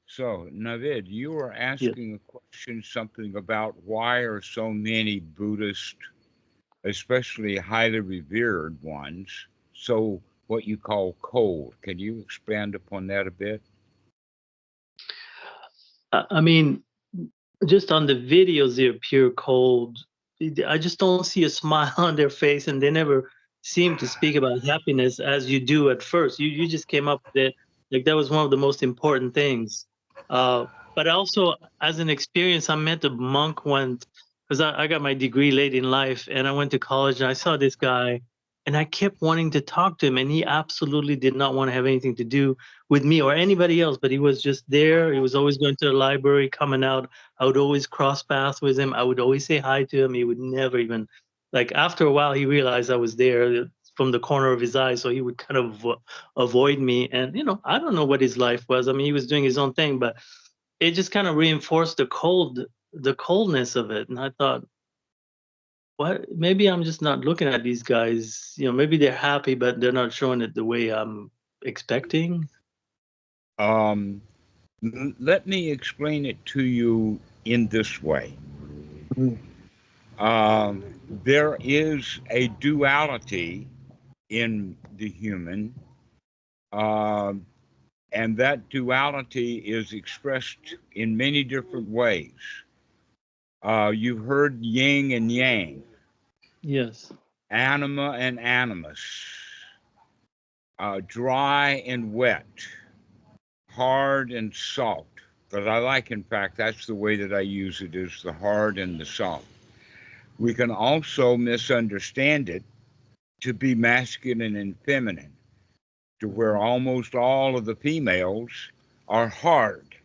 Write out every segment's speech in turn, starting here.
So, Navid, you were Yeah. asking a question, something about why are so many Buddhists, especially highly revered ones, so what you call cold. Can you expand upon that a bit? I mean, just on the videos, they appear cold. I just don't see a smile on their face, and they never seem to speak about happiness as you do at first. You just came up with it like that was one of the most important things. Uh, but also, as an experience, I met a monk once because I got my degree late in life, and I went to college, and I saw this guy, and I kept wanting to talk to him, and he absolutely did not want to have anything to do with me or anybody else. But he was just there. He was always going to the library, coming out. I would always cross paths with him. I would always say hi to him. He would never even, like, after a while, he realized I was there from the corner of his eye. So he would kind of avoid me. And, I don't know what his life was. I mean, he was doing his own thing, but it just kind of reinforced the coldness of it. And I thought, what? Maybe I'm just not looking at these guys. Maybe they're happy, but they're not showing it the way I'm expecting. Um, Let me explain it to you in this way. Mm. There is a duality in the human, um, and that duality is expressed in many different ways. You've heard yin and yang, Yes. anima and animus, dry and wet, hard and salt. But I like, in fact, that's the way that I use it, is the hard and the salt. We can also misunderstand it to be masculine and feminine, to where almost all of the females are hard,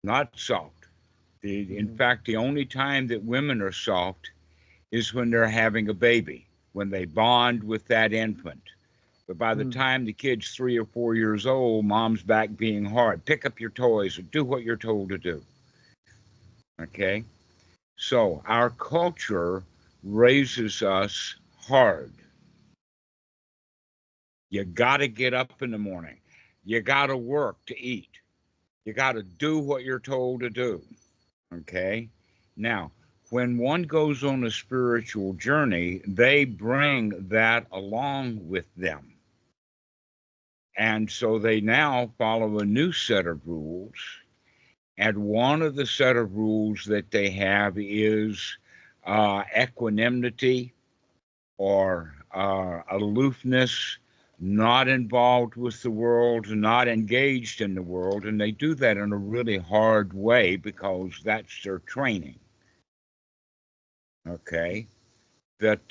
not soft. In Mhm. fact, the only time that women are soft is when they're having a baby, when they bond with that infant. But by the Mm. time the kid's 3 or 4 years old, mom's back being hard. Pick up your toys and do what you're told to do. Okay? So our culture raises us hard. You got to get up in the morning. You got to work to eat. You got to do what you're told to do. Okay? Now, when one goes on a spiritual journey, they bring that along with them. And so they now follow a new set of rules. And one of the set of rules that they have is equanimity or aloofness, not involved with the world, not engaged in the world. And they do that in a really hard way because that's their training. Okay? That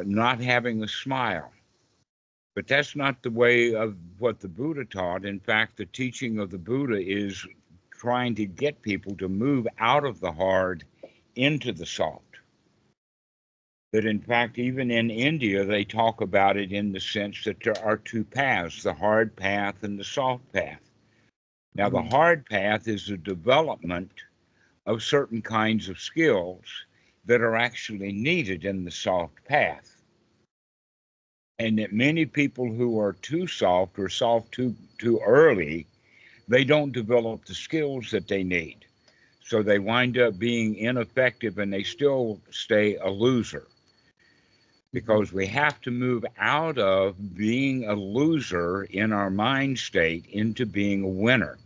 not having a smile. But that's not the way of what the Buddha taught. In fact, the teaching of the Buddha is trying to get people to move out of the hard into the soft. That in fact, even in India, they talk about it in the sense that there are two paths, the hard path and the soft path. Now, the Mhm. hard path is the development of certain kinds of skills that are actually needed in the soft path. And that many people who are too soft or soft too early, they don't develop the skills that they need. So they wind up being ineffective and they still stay a loser Mhm. because we have to move out of being a loser in our mind state into being a winner.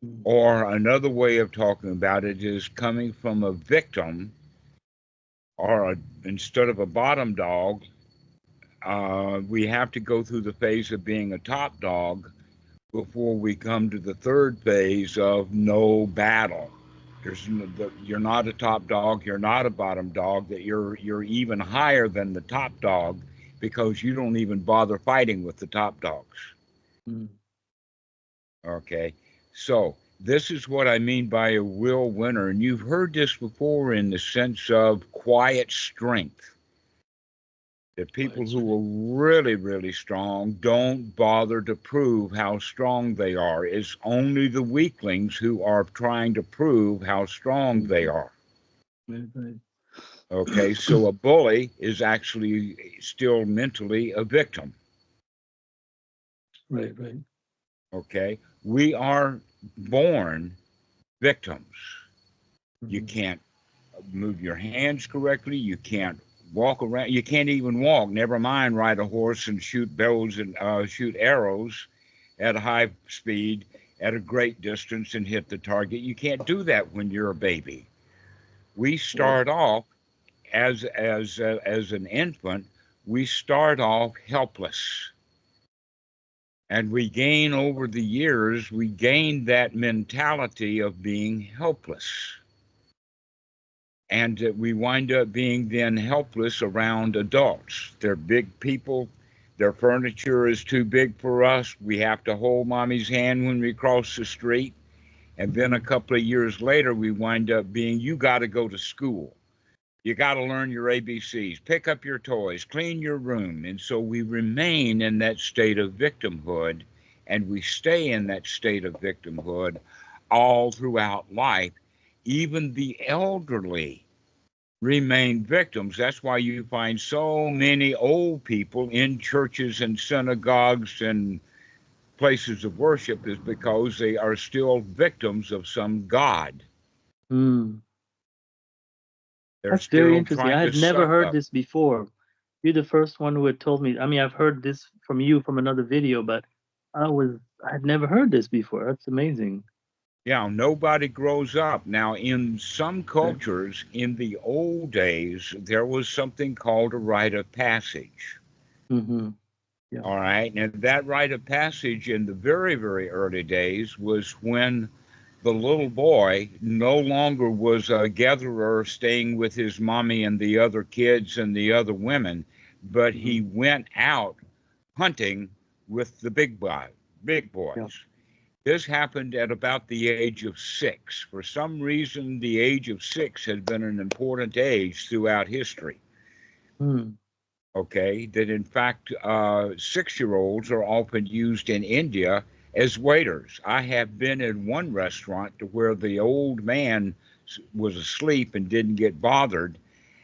Mhm. Or another way of talking about it is coming from a victim instead of a bottom dog, we have to go through the phase of being a top dog before we come to the third phase of no battle. You're not a top dog, you're not a bottom dog, that you're even higher than the top dog because you don't even bother fighting with the top dogs. Mhm. Okay, so this is what I mean by a real winner, and you've heard this before in the sense of quiet strength. That people Quiet who strength. are really, really strong don't bother to prove how strong they are. It's only the weaklings who are trying to prove how strong they Mhm. are. Right, right. Okay, so a bully is actually still mentally a victim. Right, right. Okay, We are born victims. You Mhm. can't move your hands correctly. You can't walk around. You can't even walk. Never mind ride a horse and shoot bows and shoot arrows at a high speed at a great distance and hit the target. You can't do that when you're a baby. We Wow. start off as an infant. We start off helpless, and we gain over the years. We gain that mentality of being helpless, and we wind up being then helpless around adults. They're big people. Their furniture is too big for us. We have to hold mommy's hand when we cross the street. And then a Mhm. couple of years later, we wind up being, you got to go to school. You got to learn your ABCs, pick up your toys, clean your room. And so we remain in that state of victimhood, and we stay in that state of victimhood all throughout life. Even the elderly remain victims. That's why you find so many old people in churches and synagogues and places of worship, is because they are still victims of some god. Mm. They're That's very still interesting. I trying to had never suck heard up. this before. You're the first one who had told me. I mean, I've heard this from you from another video, but I had never heard this before. That's amazing. Yeah, nobody grows up. Now, in some Right. cultures, in the old days, there was something called a rite of passage. Mm-hmm. Yeah. All right. And that rite of passage in the very, very early days was when the little boy no longer was a gatherer staying with his mommy and the other kids and the other women, but Mm-hmm. he went out hunting with the big Yeah. boys. This happened at about the age of 6. For some reason, the age of 6 has been an important age throughout history. Mm. Okay, that in fact, 6 year olds are often used in India as waiters. I have been in one restaurant to where the old man was asleep and didn't get bothered,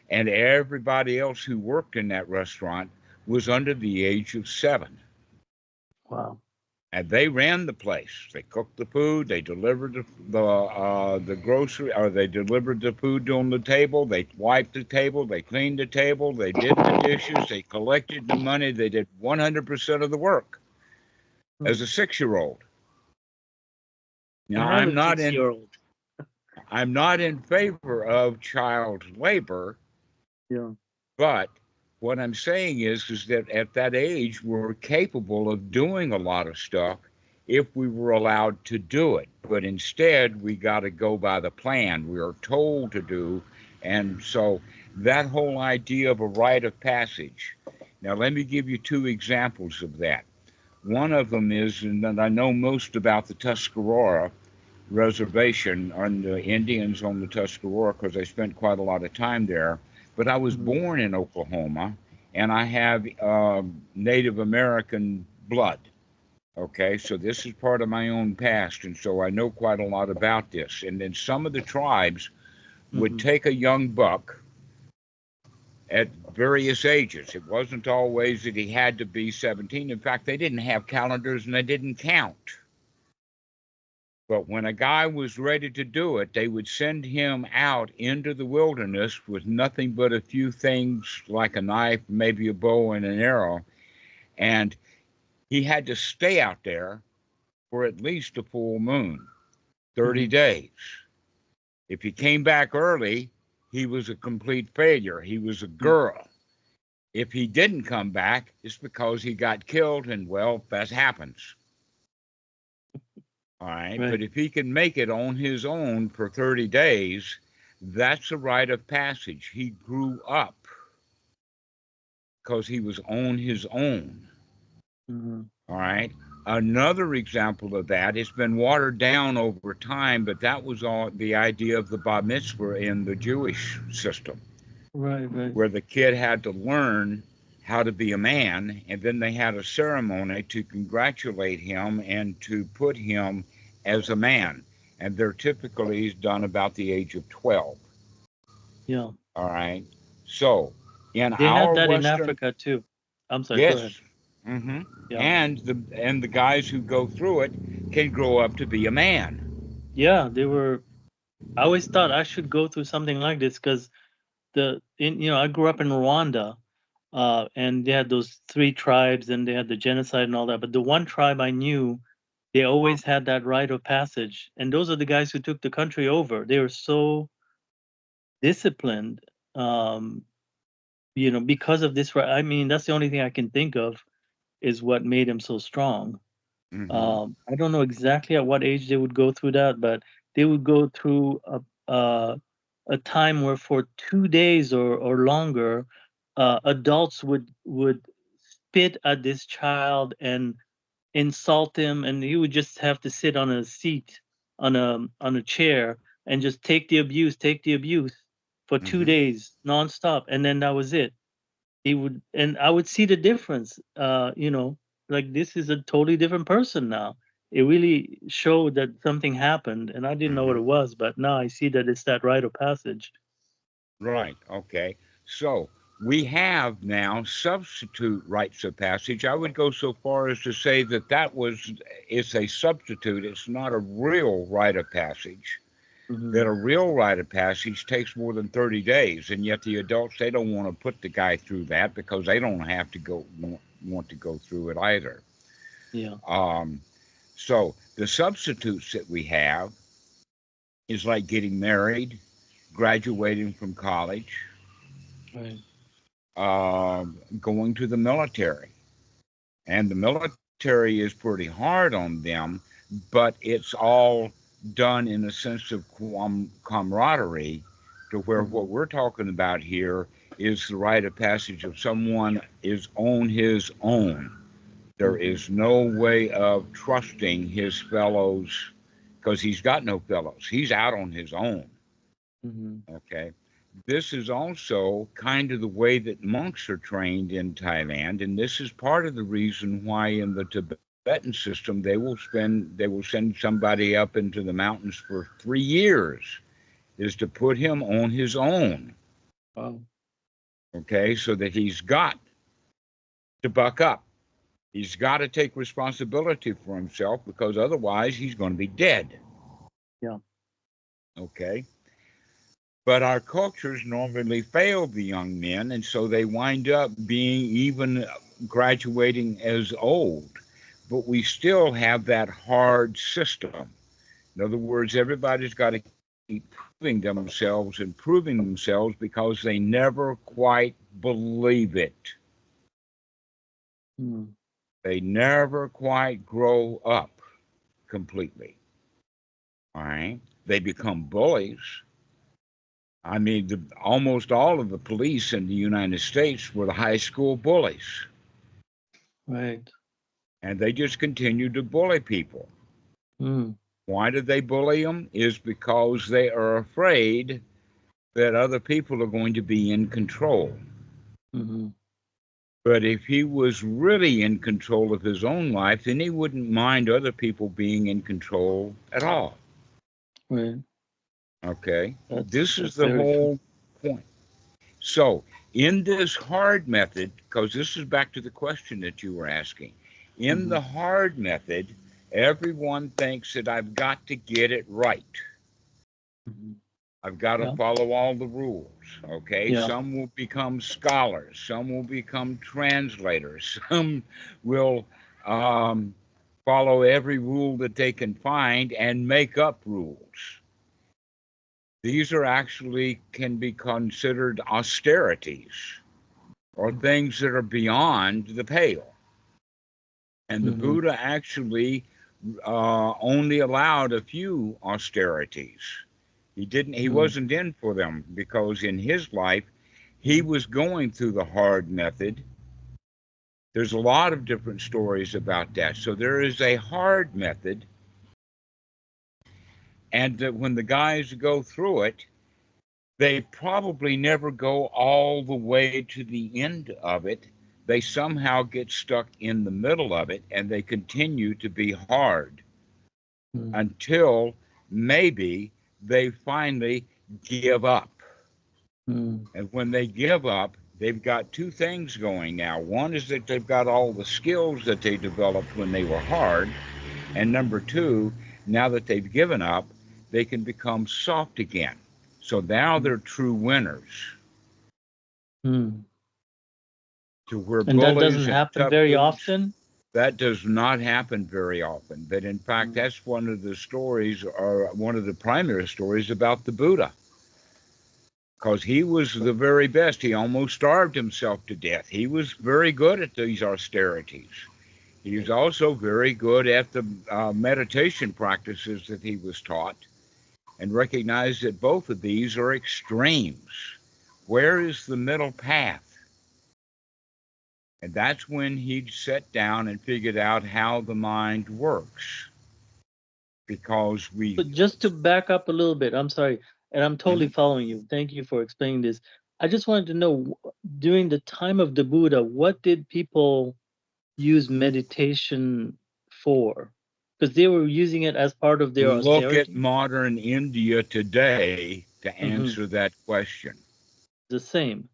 and everybody else who worked in that restaurant was under the age of 7. Wow. And they ran the place. They cooked the food. They delivered the grocery, or they delivered the food on the table. They wiped the table. They cleaned the table. They did the dishes. They collected the money. They did 100% of the work as Mm. a 6 year old. I Now, have a 6-year-old. I'm not in favor of child labor, Yeah. but what I'm saying is that at that age we're capable of doing a lot of stuff if we were allowed to do it. But instead we got to go by the plan we are told to do. And so that whole idea of a rite of passage. Now let me give you 2 examples of that. One of them is, and that I know most about the Tuscarora reservation on the Indians on the Tuscarora because I spent quite a lot of time there. But I was Mm-hmm. born in Oklahoma, and I have Native American blood. Okay, so this is part of my own past, and so I know quite a lot about this. And then some of the tribes would Mm-hmm. take a young buck at various ages. It wasn't always that he had to be 17. In fact, they didn't have calendars and they didn't count. But when a guy was ready to do it, they would send him out into the wilderness with nothing but a few things like a knife, maybe a bow and an arrow. And he had to stay out there for at least a full moon, 30 Mm-hmm. days. If he came back early, he was a complete failure. He was a girl. If he didn't come back, it's because he got killed, and well, that happens. All right. Right. But if he can make it on his own for 30 days, that's a rite of passage. He grew up because he was on his own. Mm-hmm. All right. Another example of that, it's been watered down over time, but that was all the idea of the bar mitzvah in the Jewish system, Right. Right. where the kid had to learn how to be a man, and then they had a ceremony to congratulate him and to put him as a man. And they're typically done about the age of 12. Yeah. All right. So in They have our that in Western, Africa too. I'm sorry. Go ahead. yes, Mm-hmm. Yeah. And the guys who go through it can grow up to be a man. Yeah, they were. I always thought I should go through something like this because I grew up in Rwanda, and they had those three tribes, and they had the genocide and all that. But the one tribe I knew, they always had that rite of passage, and those are the guys who took the country over. They were so disciplined, um, because of this. I mean, that's the only thing I can think of is what made them so strong. Mm-hmm. I don't know exactly at what age they would go through that, but they would go through a time where for 2 days or longer, adults would spit at this child and insult him, and he would just have to sit on a seat on a chair and just take the abuse for two Mm-hmm. days nonstop, and then that was it. And I would see the difference. Like this is a totally different person now. It really showed that something happened, and I didn't know what Mm-hmm. it was, but now I see that it's that rite of passage. Right. Okay. So we have now substitute rites of passage. I would go so far as to say that it's a substitute. It's not a real rite of passage. That Hmm. a real rite of passage takes more than 30 days, and yet the adults, they don't want to put the guy through that because they don't have to want to go through it either. Yeah. Um, so the substitutes that we have is like getting married, graduating from college, Right. going to the military. And the military is pretty hard on them, but it's all done in a sense of camaraderie, to where what Hmm. we're talking about here is the rite of passage of someone is on his own. There Hmm. is no way of trusting his fellows because he's got no fellows. He's out on his own. Hmm. Okay. This is also kind of the way that monks are trained in Thailand, and this is part of the reason why in the Tibetan system they will send somebody up into the mountains for 3 years, is to put him on his own. Wow. Okay, so that he's got to buck up. He's got to take responsibility for himself because otherwise he's going to be dead. Yeah. Okay. But our cultures normally fail the young men, and so they wind up being even graduating as old. But we still have that hard system. In other words, everybody's got to keep proving themselves because they never quite believe it. Mm. They never quite grow up completely. All right. They become bullies. I mean, almost all of the police in the United States were the high school bullies, Right. and they just continued to bully people. Mm. Why did they bully them? Is because they are afraid that other people are going to be in control. Hmm. But if he was really in control of his own life, then he wouldn't mind other people being in control at all. Right. Okay? This is That's the very true. whole point. So, in this hard method, because this is back to the question that you were asking, in Hmm. the hard method, everyone thinks that I've got to get it right. Hmm. I've got to Yeah. follow all the rules. Okay. Yeah. Some will become scholars, some will become translators, some will um, follow every rule that they can find and make up rules. These are actually can be considered austerities or things that are beyond the pale. And the Hmm. Buddha actually only allowed a few austerities. He Hmm. wasn't in for them because in his life, he was going through the hard method. There's a lot of different stories about that. So there is a hard method, and when the guys go through it, they probably never go all the way to the end of it. They somehow get stuck in the middle of it and they continue to be hard Hmm. until maybe they finally give up. Hmm. And when they give up, they've got two things going now. One is that they've got all the skills that they developed when they were hard. And number two, now that they've given up, they can become soft again. So now they're true winners. Mm. To where And that bullies doesn't and happen tough very dudes, often. that does not happen very often. But in fact, Mm. that's one of the stories, or one of the primary stories about the Buddha. Because he was the very best. He almost starved himself to death. He was very good at these austerities. He was also very good at the meditation practices that he was taught, and recognized that both of these are extremes. Where is the middle path? And that's when he sat down and figured out how the mind works. Because But just to back up a little bit, I'm sorry, and I'm totally following you. Thank you for explaining this. I just wanted to know, during the time of the Buddha, what did people use meditation for? Because they were using it as part of their look at austerity. modern India today to Hmm. answer that question. The same.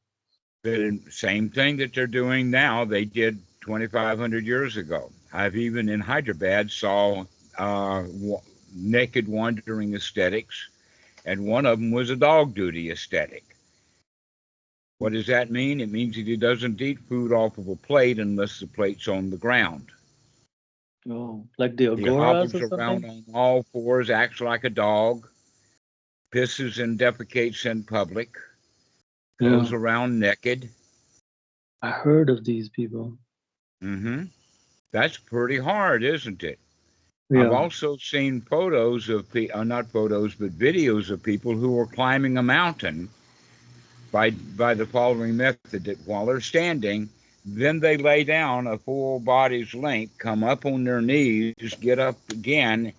The same thing that they're doing now, they did 2,500 years ago. I've even in Hyderabad saw naked wandering aesthetics, and one of them was a dog duty aesthetic. What does that mean? It means that he doesn't eat food off of a plate unless the plate's on the ground. Oh, like the He agoras hobbles or around something? on all fours, acts like a dog, pisses and defecates in public, goes Yeah, around naked. I heard of these people. Mm-hmm. That's pretty hard, isn't it? I've Yeah. also seen photos of not photos, but videos of people who are climbing a mountain by the following method: that while they're standing, then they lay down a full body's length, come up on their knees, get up again,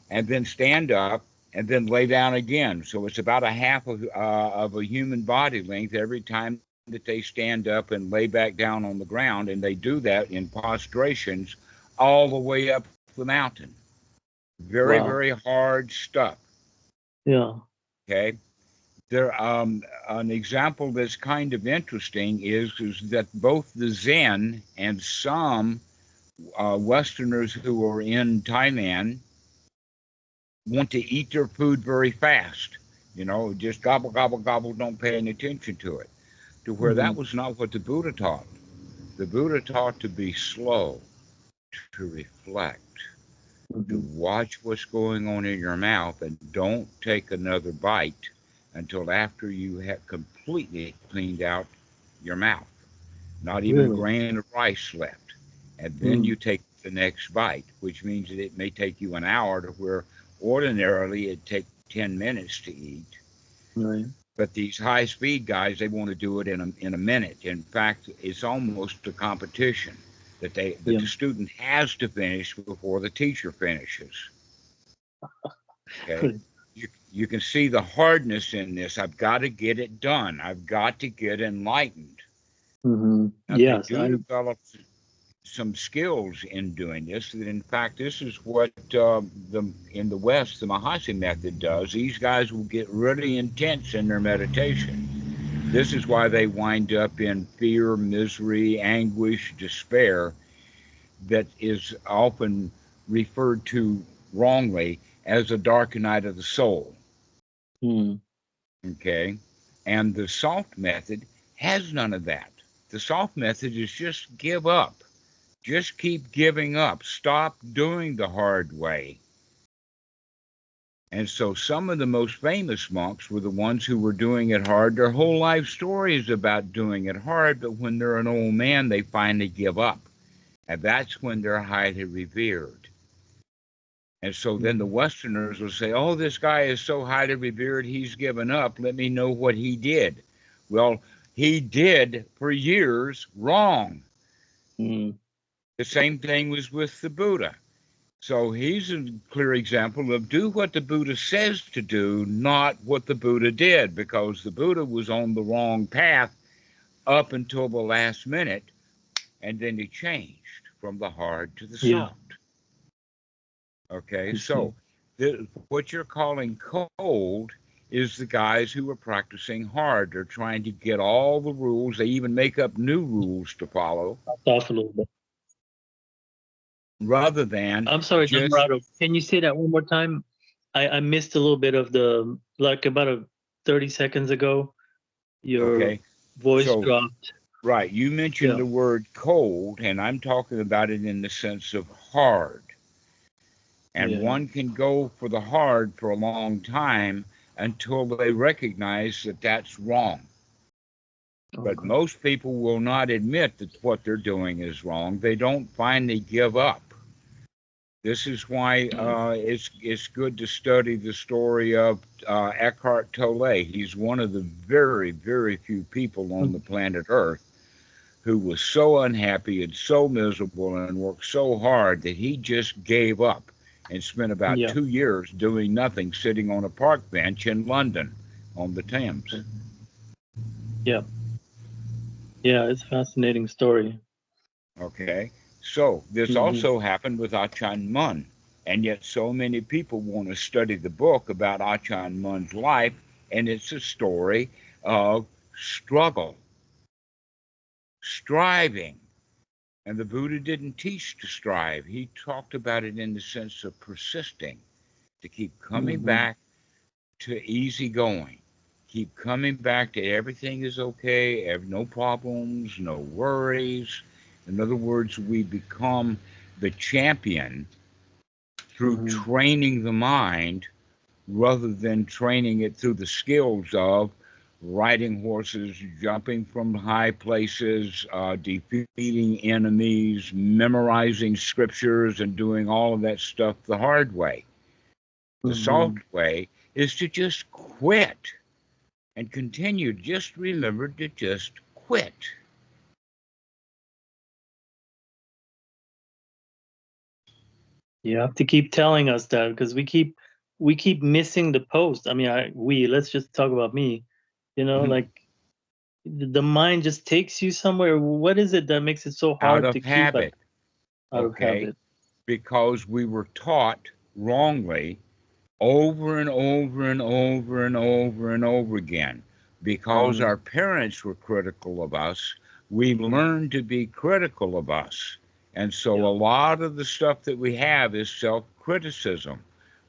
and then stand up, and then lay down again. So it's about a half of a human body length every time that they stand up and lay back down on the ground, and they do that in prostrations all the way up the mountain. Very, Wow. very hard stuff. Yeah. Okay. There, an example that's kind of interesting is that both the Zen and some Westerners who are in Thailand want to eat their food very fast. You know, just gobble, gobble, gobble, don't pay any attention to it. To where Hmm. that was not what the Buddha taught. The Buddha taught to be slow, to reflect, to Hmm. watch what's going on in your mouth, and don't take another bite until after you have completely cleaned out your mouth. Not even a Really? grain of rice left. And then Hmm. you take the next bite, which means that it may take you an hour to where ordinarily it'd take 10 minutes to eat. Right. But these high speed guys, they want to do it in a minute. In fact, it's almost a competition that Yeah. the student has to finish before the teacher finishes. Okay. You can see the hardness in this. I've got to get it done. I've got to get enlightened. Hmm. Now they Yes. do develop some skills in doing this. That in fact, this is what in the West the Mahasi method does. These guys will get really intense in their meditation. This is why they wind up in fear, misery, anguish, despair, that is often referred to wrongly as a dark night of the soul. Mm. Okay, and the soft method has none of that. The soft method is just give up. Just keep giving up. Stop doing the hard way. And so some of the most famous monks were the ones who were doing it hard. Their whole life story is about doing it hard, but when they're an old man, they finally give up. And that's when they're highly revered. And so then the Mm. Westerners will say, oh, this guy is so highly revered, he's given up. Let me know what he did. Well, he did for years wrong. Mm. The same thing was with the Buddha. So he's a clear example of do what the Buddha says to do, not what the Buddha did, because the Buddha was on the wrong path up until the last minute, and then he changed from the hard to the Yeah. soft. Okay, I see. so what you're calling cold is the guys who are practicing hard. They're trying to get all the rules. They even make up new rules to follow. Off a little bit. Rather than I'm sorry, just Dhammarato. Can you say that one more time? I missed a little bit of the, like about 30 seconds ago. Your okay. voice So dropped. right, you mentioned Yeah. the word cold, and I'm talking about it in the sense of hard. And Yeah. one can go for the hard for a long time until they recognize that that's wrong. But Okay. most people will not admit that what they're doing is wrong. They don't finally give up. This is why it's good to study the story of Eckhart Tolle. He's one of the very, very few people on the planet Earth who was so unhappy and so miserable and worked so hard that he just gave up and spent about Yeah. 2 years doing nothing, sitting on a park bench in London on the Thames. Yeah. Yeah, it's a fascinating story. Okay, so this Mhm. also happened with Achan Mun, and yet so many people want to study the book about Achan Mun's life, and it's a story of struggle, striving. And the Buddha didn't teach to strive. He talked about it in the sense of persisting, to keep coming Mhm. back to easy going. Keep coming back to everything is okay, no problems, no worries. In other words, we become the champion through Mhm. training the mind rather than training it through the skills of riding horses, jumping from high places, defeating enemies, memorizing scriptures, and doing all of that stuff the hard way. The soft Mhm. way is to just quit and continue. Just remember to just quit. You have to keep telling us that because we keep missing the post. I mean, let's just talk about me. You know, Mhm. like the mind just takes you somewhere. What is it that makes it so Out hard to of keep it habit, out of okay? habit? Because we were taught wrongly over and over and over and over and over again. Because Mhm. our parents were critical of us, we learned to be critical of us. And so Yeah. a lot of the stuff that we have is self criticism.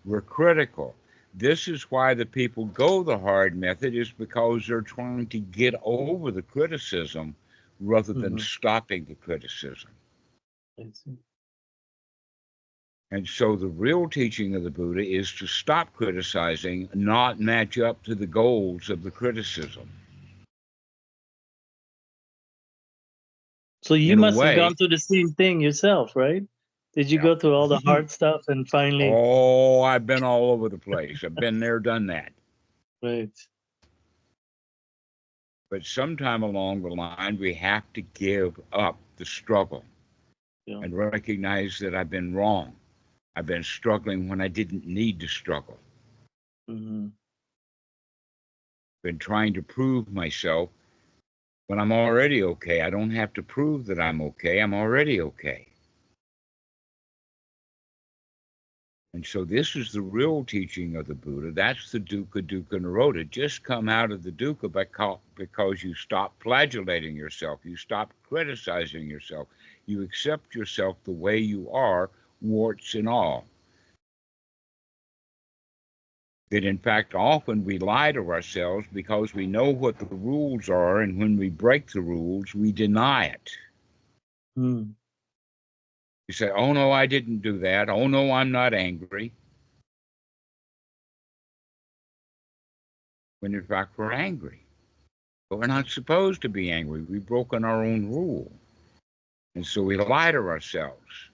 We're critical. This is why the people go the hard method, is because they're trying to get over the criticism rather than Mhm. stopping the criticism. I see. And so the real teaching of the Buddha is to stop criticizing, not match up to the goals of the criticism. So you In a must have way, gone through the same thing yourself, right? Did you yeah. go through all the hard stuff and finally? Oh, I've been all over the place. I've been there, done that. Right. But sometime along the line, we have to give up the struggle Yeah. and recognize that I've been wrong. I've been struggling when I didn't need to struggle. Mhm. Been trying to prove myself when I'm already okay. I don't have to prove that I'm okay. I'm already okay. And so this is the real teaching of the Buddha. That's the dukkha dukkha nirodha. Just come out of the dukkha because you stop flagellating yourself. You stop criticizing yourself. You accept yourself the way you are, warts and all. That in fact, often we lie to ourselves because we know what the rules are, and when we break the rules, we deny it. Mm. You say, oh no, I didn't do that. Oh no, I'm not angry. When in fact, we're angry. But we're not supposed to be angry. We've broken our own rule. And so we lie to ourselves.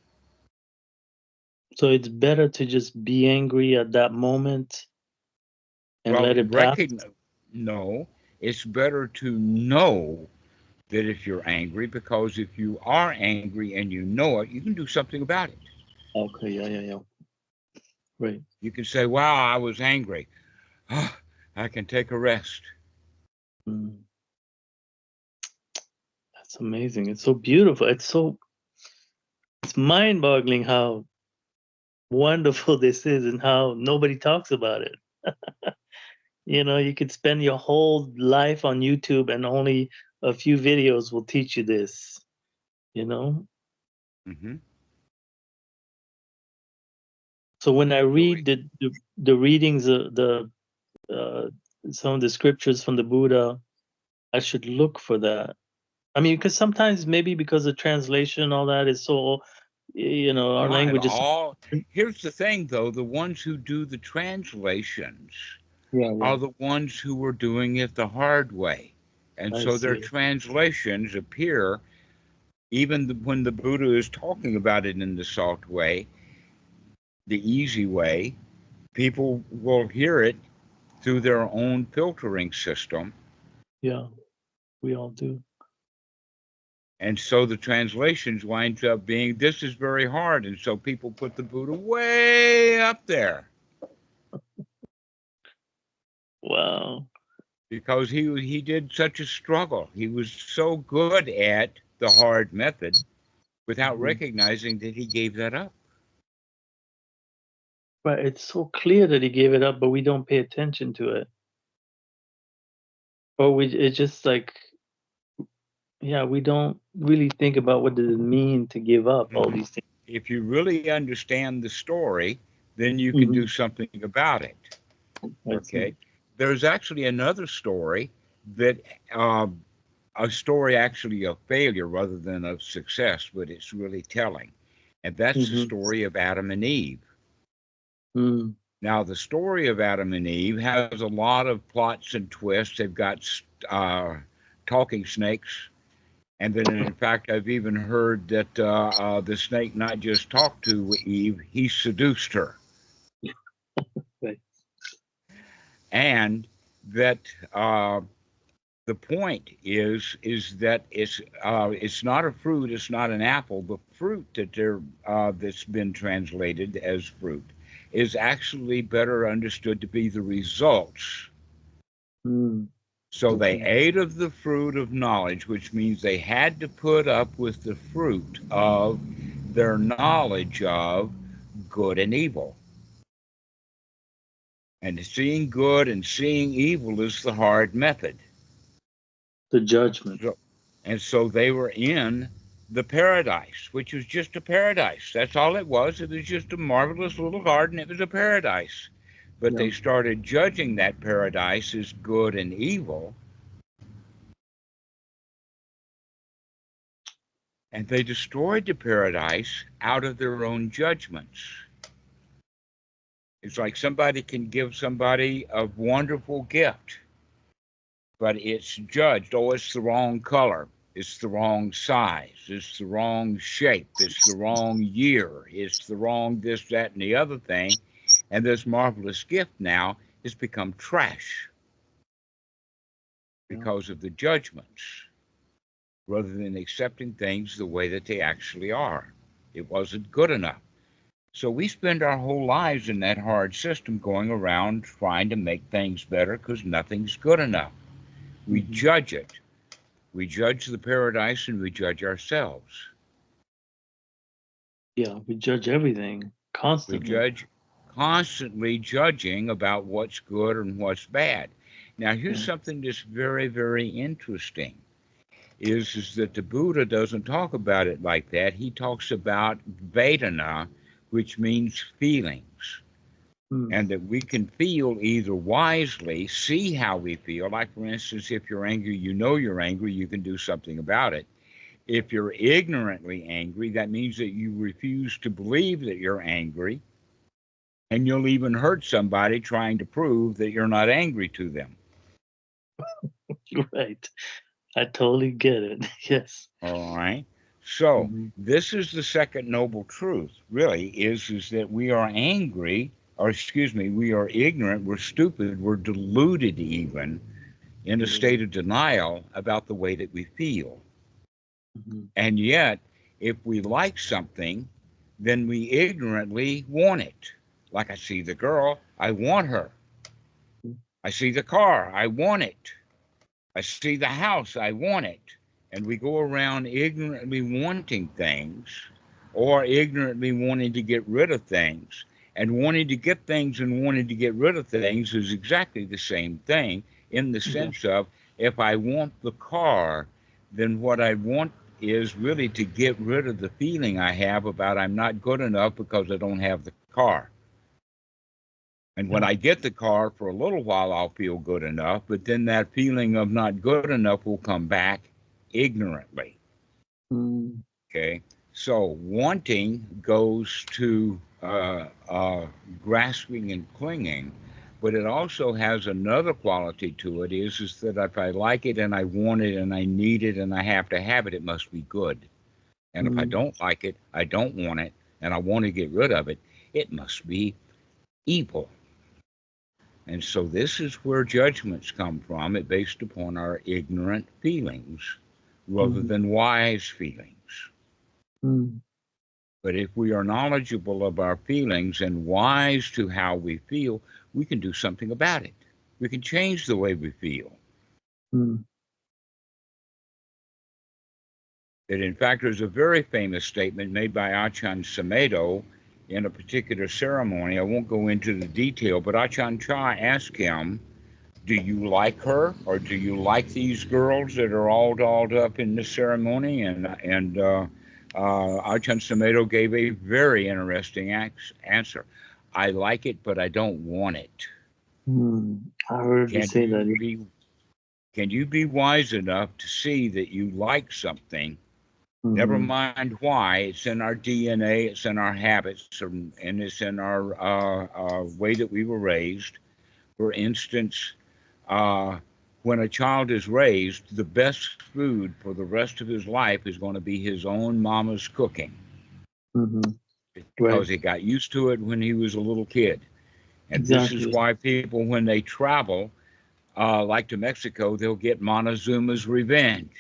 So it's better to just be angry at that moment and Well, let it pass. no, it's better to know that if you're angry, because if you are angry and you know it, you can do something about it. Okay. Yeah. Yeah. Yeah. Right. You can say, wow, I was angry. I can take a rest. Mm. That's amazing. It's so beautiful. It's mind-boggling how wonderful this is and how nobody talks about it. You know, you could spend your whole life on YouTube and only a few videos will teach you this, you know? Mm-hmm. So when I So, read the readings of some of the scriptures from the Buddha, I should look for that. I mean, because sometimes maybe because the translation and all that is so, you know, our not language is. all. Here's the thing, though: the ones who do the translations Yeah, yeah, are the ones who were doing it the hard way, and I so their see. translations appear even when the Buddha is talking about it in the soft way, the easy way. People will hear it through their own filtering system. Yeah, we all do. And so the translations winds up being, this is very hard. And so people put the Buddha way up there Wow. because he did such a struggle. He was so good at the hard method without Mhm. recognizing that he gave that up. But it's so clear that he gave it up, but we don't pay attention to it. Or it's just like, yeah, we don't really think about what does it mean to give up all these things. If you really understand the story, then you can Mhm. do something about it. I Okay. see. There's actually another story that, a story actually of failure rather than of success, but it's really telling. And that's the Mhm. story of Adam and Eve. Mm. Now, the story of Adam and Eve has a lot of plots and twists. They've got talking snakes. And then, in fact, I've even heard that the snake not just talked to Eve, he seduced her. Right. And that the point is that it's not a fruit, it's not an apple. The fruit that that's been translated as fruit is actually better understood to be the results. Mm. So they Okay. ate of the fruit of knowledge, which means they had to put up with the fruit of their knowledge of good and evil. And seeing good and seeing evil is the hard method. The judgment. So, and so they were in the paradise, which was just a paradise. That's all it was. It was just a marvelous little garden. It was a paradise. But Yeah. they started judging that paradise as good and evil, and they destroyed the paradise out of their own judgments. It's like somebody can give somebody a wonderful gift, but it's judged. Oh, it's the wrong color. It's the wrong size. It's the wrong shape. It's the wrong year. It's the wrong this, that, and the other thing. And this marvelous gift now has become trash Yeah. because of the judgments rather than accepting things the way that they actually are. It wasn't good enough. So we spend our whole lives in that hard system going around trying to make things better because nothing's good enough. We Mhm. judge it. We judge the paradise and we judge ourselves. Yeah, we judge everything We constantly. judge, constantly judging about what's good and what's bad. Now, here's Yeah. something that's very, very interesting is that the Buddha doesn't talk about it like that. He talks about Vedana, which means feelings. Mm. And that we can feel either wisely, see how we feel. Like, for instance, if you're angry, you know you're angry, you can do something about it. If you're ignorantly angry, that means that you refuse to believe that you're angry, and you'll even hurt somebody trying to prove that you're not angry to them. Right. I totally get it. Yes. All right. So Mhm. this is the second noble truth, really, is that we are angry, or excuse me, we are ignorant, we're stupid, we're deluded even in a Yeah. state of denial about the way that we feel. Mhm. And yet, if we like something, then we ignorantly want it. Like I see the girl, I want her. I see the car, I want it. I see the house, I want it. And we go around ignorantly wanting things or ignorantly wanting to get rid of things. And wanting to get things and wanting to get rid of things is exactly the same thing, in the Yeah. sense of, if I want the car, then what I want is really to get rid of the feeling I have about I'm not good enough because I don't have the car. And when Yeah. I get the car, for a little while, I'll feel good enough, but then that feeling of not good enough will come back ignorantly. Mm. Okay. So wanting goes to grasping and clinging, but it also has another quality to it, is that if I like it and I want it and I need it and I have to have it, it must be good. And if I Mm. don't like it, I don't want it, and I want to get rid of it, it must be evil. And so this is where judgments come from, it based upon our ignorant feelings rather Mm. than wise feelings. Mm. But if we are knowledgeable of our feelings and wise to how we feel, we can do something about it. We can change the way we feel. Mm. That, in fact, there's a very famous statement made by Ajahn Sumedho in a particular ceremony. I won't go into the detail, but Ajahn Chah asked him, do you like her, or do you like these girls that are all dolled up in this ceremony? And Ajahn Sumedho gave a very interesting answer. I like it, but I don't want it. Mm. I heard you Can say you that. be can you be wise enough to see that you like something? Never Mm. mind why. It's in our DNA, it's in our habits, and it's in our way that we were raised. For instance, when a child is raised, the best food for the rest of his life is going to be his own mama's cooking, Mm-hmm. because Right. he got used to it when he was a little kid. And this is Exactly. why people, when they travel, like to Mexico, they'll get Montezuma's revenge,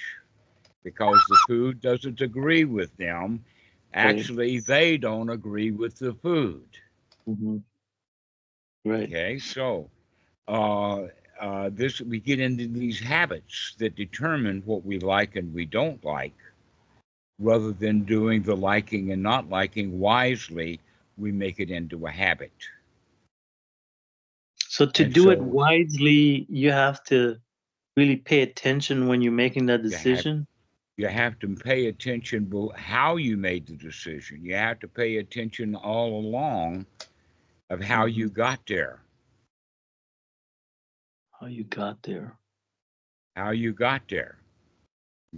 because the food doesn't agree with them. Right. Actually, they don't agree with the food. Mm-hmm. Right. Okay, so uh, this we get into these habits that determine what we like and we don't like, rather than doing the liking and not liking wisely. We make it into a habit, So to and do it so wisely, you have to really pay attention when you're making that you have decision. you have to pay attention how you made the decision. You have to pay attention all along of how Mm-hmm. you got there, How you got there. how you got there.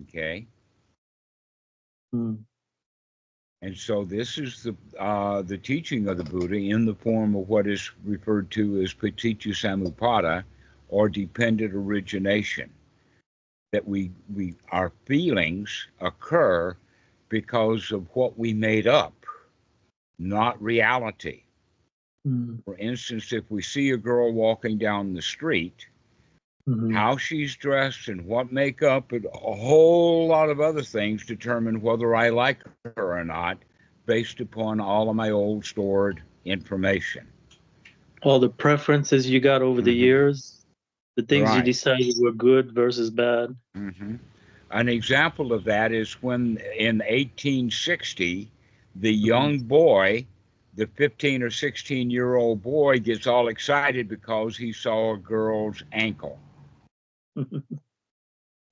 Okay. Mm. And so this is the teaching of the Buddha in the form of what is referred to as paticca samuppada, or dependent origination. That we our feelings occur because of what we made up, not reality. Mm. For instance, if we see a girl walking down the street, Mm-hmm. how she's dressed and what makeup and a whole lot of other things determine whether I like her or not, based upon all of my old stored information. All the preferences you got over the Hmm. years, the things you Right. decided were good versus bad. Hmm. An example of that is when in 1860, the Mm-hmm. young boy, the 15 or 16-year-old boy, gets all excited because he saw a girl's ankle,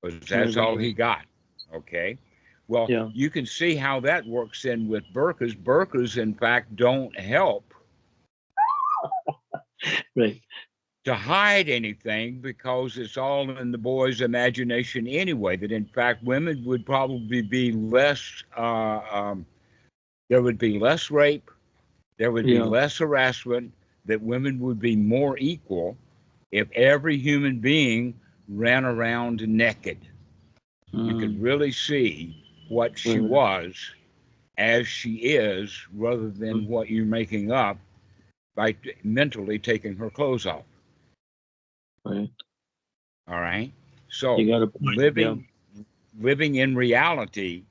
because I that's all remember. he got. Okay. Well, Yeah. you can see how that works in with burqas. Burqas, in fact, don't help Right. to hide anything, because it's all in the boy's imagination anyway. That, in fact, women would probably be less, there would be less rape, there would be Yeah. less harassment, that women would be more equal if every human being ran around naked. You could Mm. really see what she Right. was as she is, rather than Mm. what you're making up by mentally taking her clothes off. Right. All right. You So got a point. Yeah. living in reality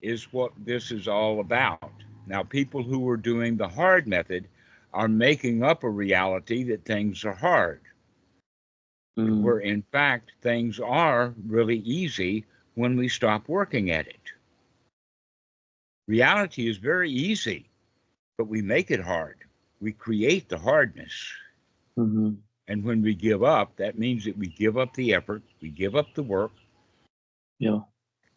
is what this is all about. Now, people who are doing the hard method are making up a reality that things are hard, where Mm. in fact things are really easy when we stop working at it. Reality is very easy, but we make it hard. We create the hardness. Mm-hmm. And when we give up, that means that we give up the effort, we give up the work, Yeah.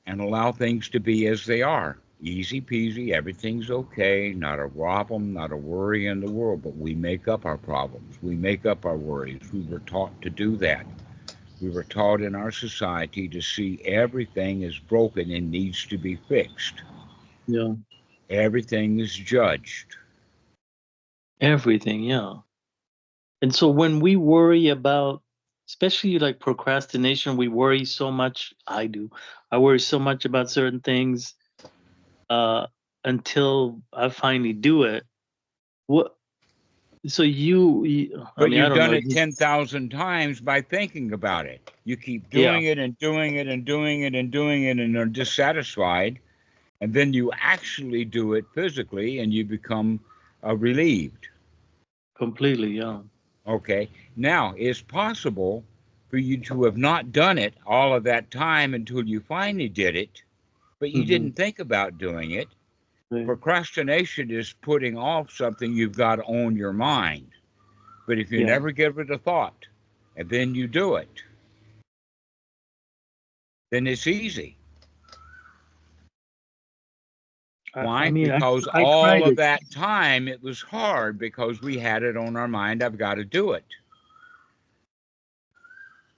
and allow things to be as they are. Easy peasy, everything's okay, not a problem, not a worry in the world, but we make up our problems. We make up our worries. We were taught to do that. We were taught in our society to see everything as broken and needs to be fixed. Yeah. Everything is judged. Everything. Yeah. And so when we worry about, especially like procrastination, we worry so much. I do. I worry so much about certain things uh, until I finally do it. What? So I But mean, I you've don't done know. it 10,000 times by thinking about it. You keep Yeah, doing it and doing it and doing it and doing it and are dissatisfied. And then you actually do it physically and you become relieved. completely. Yeah. Okay. Now, it's possible for you to have not done it all of that time until you finally did it, but you Mm-hmm. didn't think about doing it. Right. Procrastination is putting off something you've got on your mind. But if you Yeah. never give it a thought and then you do it, then it's easy. I Why? mean, Because I all tried of it. that time it was hard because we had it on our mind. I've got to do it.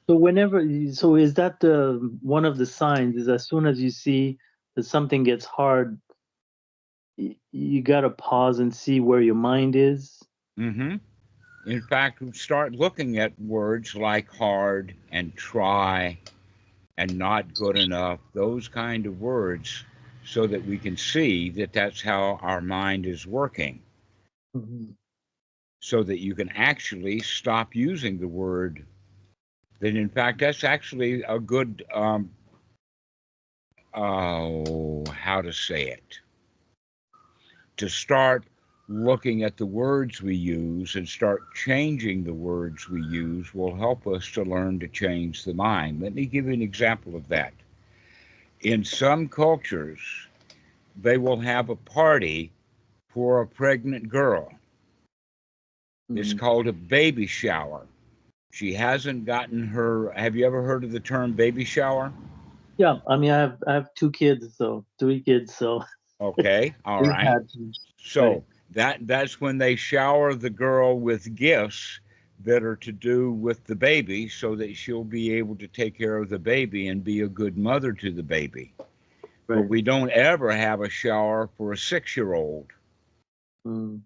So is that the one of the signs? Is as soon as you see that something gets hard, you got to pause and see where your mind is. Hmm. In fact, start looking at words like hard and try and not good enough, those kind of words, so that we can see that that's how our mind is working, Mm-hmm. so that you can actually stop using the word. That in fact, that's actually a good, how to say it, to start looking at the words we use and start changing the words we use will help us to learn to change the mind. Let me give you an example of that. In some cultures, they will have a party for a pregnant girl. It's Mm-hmm. called a baby shower. She hasn't gotten her. Have you ever heard of the term baby shower? Yeah, I mean, I have two kids, so three kids, so Okay, all we've right. had to. Right. So that's when they shower the girl with gifts that are to do with the baby so that she'll be able to take care of the baby and be a good mother to the baby. But Right. we don't ever have a shower for a 6-year-old. Mm.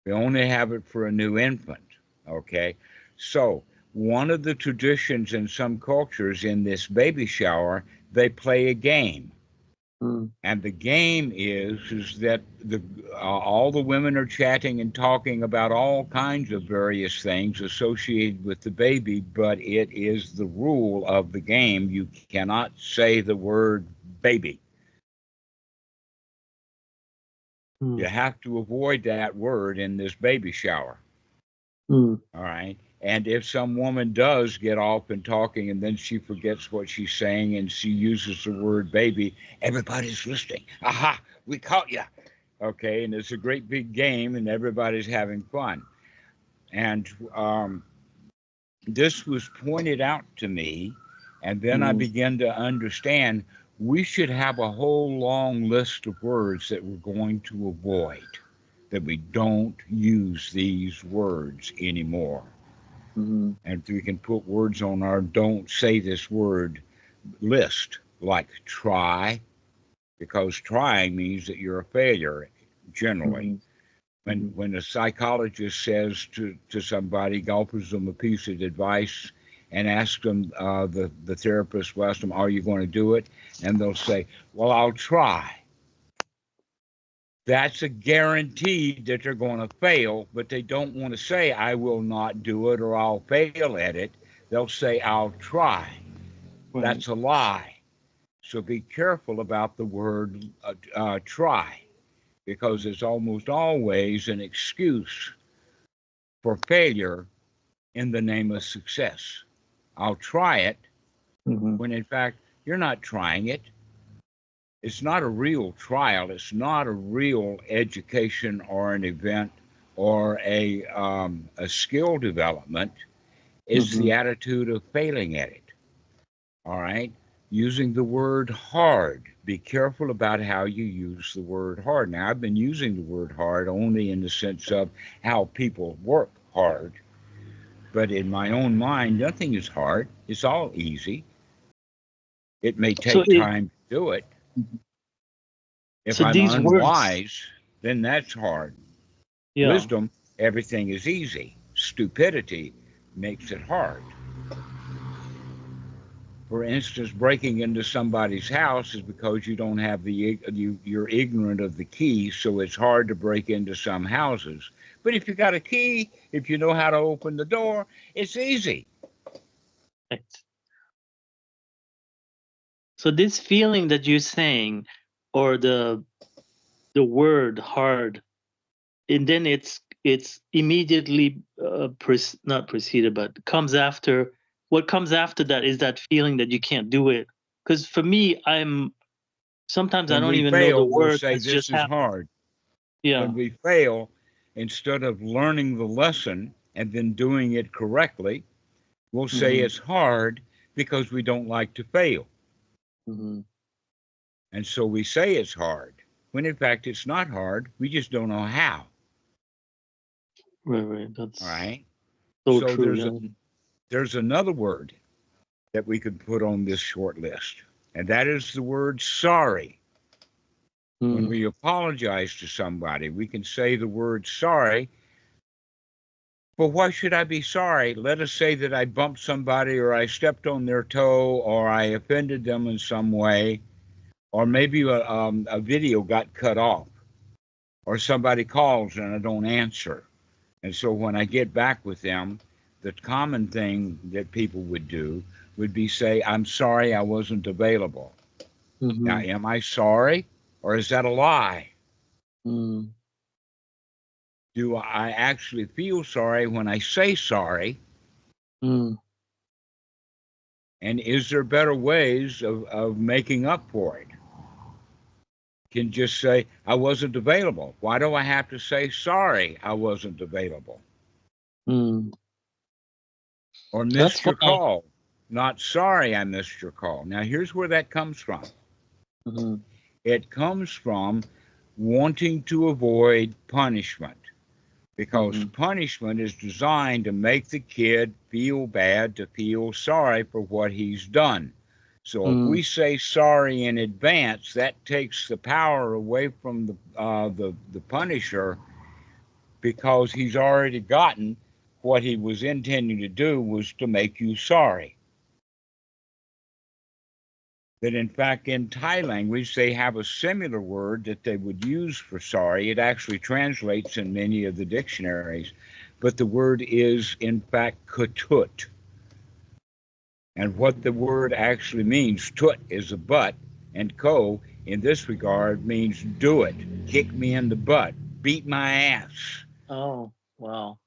We only have it for a new infant. Okay. So one of the traditions in some cultures in this baby shower, they play a game. Mm. And the game is that all the women are chatting and talking about all kinds of various things associated with the baby, but it is the rule of the game. You cannot say the word baby. You Mm. have to avoid that word in this baby shower. Mm. All right. And if some woman does get off and talking and then she forgets what she's saying and she uses the word baby, everybody's listening. Aha, we caught you. Okay. And it's a great big game and everybody's having fun. And this was pointed out to me. And then I Mm. began to understand we should have a whole long list of words that we're going to avoid, that we don't use these words anymore. Mm. And we can put words on our don't say this word list, like try, because trying means that you're a failure generally. Mm. Mm. When a psychologist says to somebody, offers them a piece of advice and asks them, the therapist will ask them, are you going to do it? And they'll say, well, I'll try. That's a guarantee that they're going to fail, but they don't want to say, I will not do it or I'll fail at it. They'll say, I'll try. Right. That's a lie. So be careful about the word try, because it's almost always an excuse for failure in the name of success. I'll try it Mm-hmm. when in fact you're not trying it. It's not a real trial. It's not a real education or an event or a skill development, it's Mm-hmm. the attitude of failing at it. All right. Using the word hard. Be careful about how you use the word hard. Now, I've been using the word hard only in the sense of how people work hard. But in my own mind, nothing is hard. It's all easy. It may So take time to do it. If so I'm these words, unwise, then that's hard. yeah. Wisdom, everything is easy. Stupidity makes it hard. For instance, breaking into somebody's house is because you don't have you're ignorant of the key, so it's hard to break into some houses. But if you got a key, if you know how to open the door, it's easy. Right. So this feeling that you're saying, or the word hard, and then it's immediately not preceded, but comes after. What comes after that is that feeling that you can't do it. Because for me, sometimes I When don't we even know the fail, we'll word say that's just this is happened. hard. Yeah. When we fail, instead of learning the lesson and then doing it correctly, we'll say Mm-hmm. it's hard because we don't like to fail. Mm-hmm. And so we say it's hard, when in fact it's not hard. We just don't know how. Right, right. All That's right. so So true. Yeah. there's another word that we could put on this short list, and that is the word sorry. When Mm. we apologize to somebody, we can say the word sorry. But why should I be sorry? Let us say that I bumped somebody, or I stepped on their toe, or I offended them in some way, or maybe a video got cut off, or somebody calls and I don't answer. And so when I get back with them, the common thing that people would do would be say, I'm sorry I wasn't available. Now, Mm-hmm. am I sorry, or is that a lie? Mm. Do I actually feel sorry when I say sorry? Mm. And is there better ways of making up for it? Can just say, I wasn't available. Why do I have to say sorry I wasn't available? Mm. Or That's missed your why. call. Not sorry I missed your call. Now, here's where that comes from. Mm-hmm. It comes from wanting to avoid punishment, because Mm-hmm. punishment is designed to make the kid feel bad, to feel sorry for what he's done. So if Mm. we say sorry in advance, that takes the power away from the punisher, because he's already gotten what he was intending to do, was to make you sorry. That in fact, in Thai language, they have a similar word that they would use for sorry. It actually translates in many of the dictionaries, but the word is in fact katut. And what the word actually means, tut is a butt, and ko in this regard means do it, kick me in the butt, beat my ass. Oh, wow.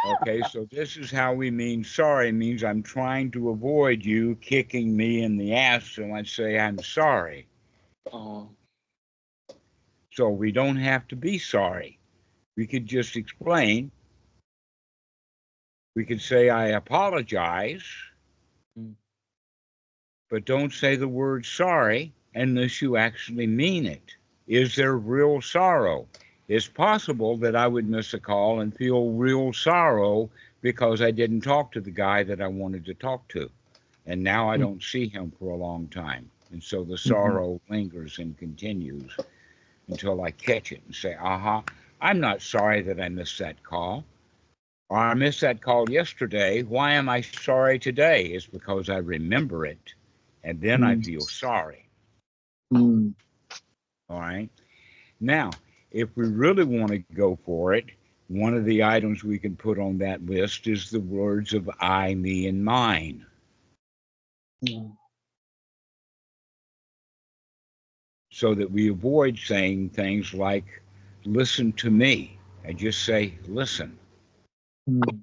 Okay, so this is how we mean sorry. It means I'm trying to avoid you kicking me in the ass, so I say I'm sorry. Oh. So we don't have to be sorry. We could just explain. We could say, I apologize, Mm. but don't say the word sorry unless you actually mean it. Is there real sorrow? It's possible that I would miss a call and feel real sorrow because I didn't talk to the guy that I wanted to talk to. And now I Mm. don't see him for a long time. And so the Mm-hmm. sorrow lingers and continues until I catch it and say, aha, I'm not sorry that I missed that call. Or I missed that call yesterday. Why am I sorry today? It's because I remember it, and then I Mm. feel sorry. Mm. All right. Now, if we really want to go for it, one of the items we can put on that list is the words of I, me, and mine, Mm. so that we avoid saying things like, listen to me, and just say, listen. Mm.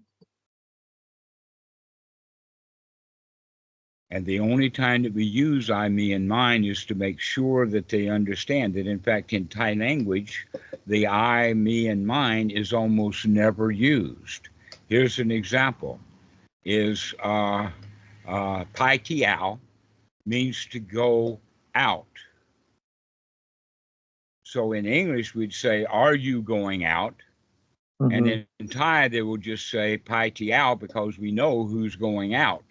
And the only time that we use I, me, and mine is to make sure that they understand that, in fact, in Thai language, the I, me, and mine is almost never used. Here's an example: is Pai Tiao means to go out. So in English, we'd say, "Are you going out?" And Mm-hmm. in Thai, they will just say Pai Tiao because we know who's going out.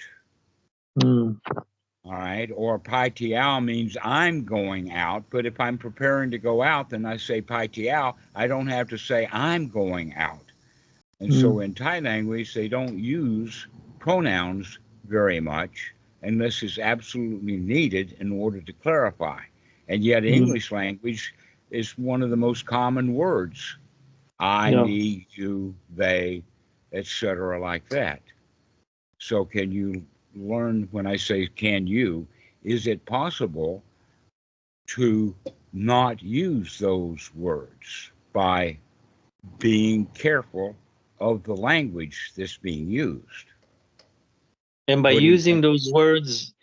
Mm. All right. Or Pai Tiao means I'm going out. But if I'm preparing to go out, then I say Pai Tiao. I don't have to say I'm going out. And so Mm. in Thai language, they don't use pronouns very much unless it's absolutely needed in order to clarify. And yet, Mm. English language is one of the most common words: I, Yeah. me, you, they, etc., like that. So, can you learn when I say can you? Is it possible to not use those words by being careful of the language that's being used? And by Putting using those words,